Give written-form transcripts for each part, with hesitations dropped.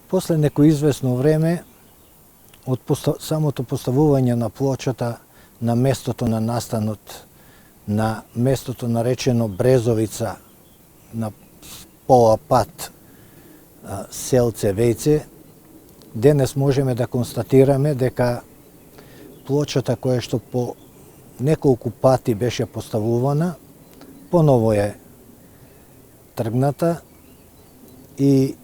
После некој известно време, од самото поставување на плочата на местото на настанот, на местото наречено Брезовица, на пола пат селце Вејце, денес можеме да констатираме дека плочата која што по неколку пати беше поставувана, поново е тргната и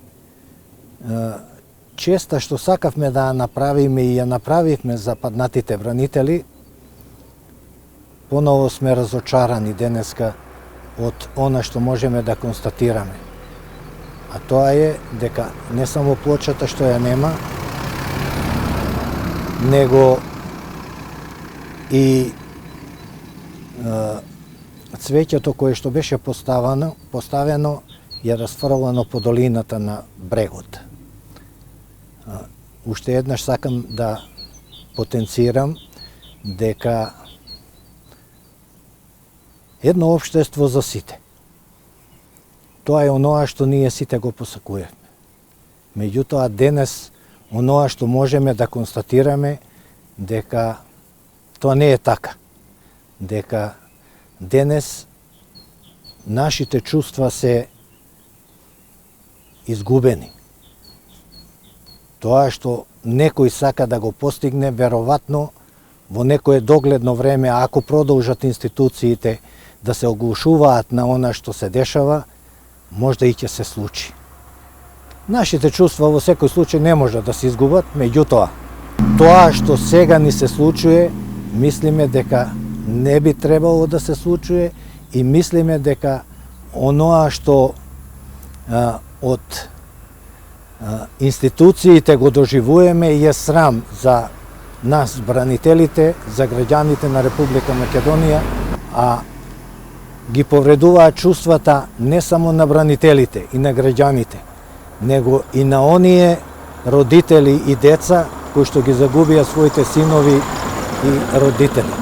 честа што сакавме да ја направиме и ја направивме за паднатите бранители, поново сме разочарани денеска од она што можеме да констатираме. А тоа е дека не само плочата што ја нема, него и цвеќето кое што беше поставено е расфрлано по долината на брегот. Уште еднаш сакам да потенцирам дека едно општество за сите. Тоа е оноа што ние сите го посакуваме. Меѓутоа денес оноа што можеме да констатираме дека тоа не е така. Дека денес нашите чувства се изгубени. Тоа што некој сака да го постигне, веројатно во некое догледно време, ако продолжат институциите да се оглушуваат на она што се дешава, можда и ќе се случи. Нашите чувства во секој случај не може да се изгубат, меѓутоа, тоа што сега ни се случува, мислиме дека не би требало да се случува и мислиме дека оноа што од институциите го доживуваме и е срам за нас, бранителите, за граѓаните на Република Македонија, а ги повредуваат чувствата не само на бранителите и на граѓаните, него и на оние родители и деца кои што ги загубија своите синови и родители.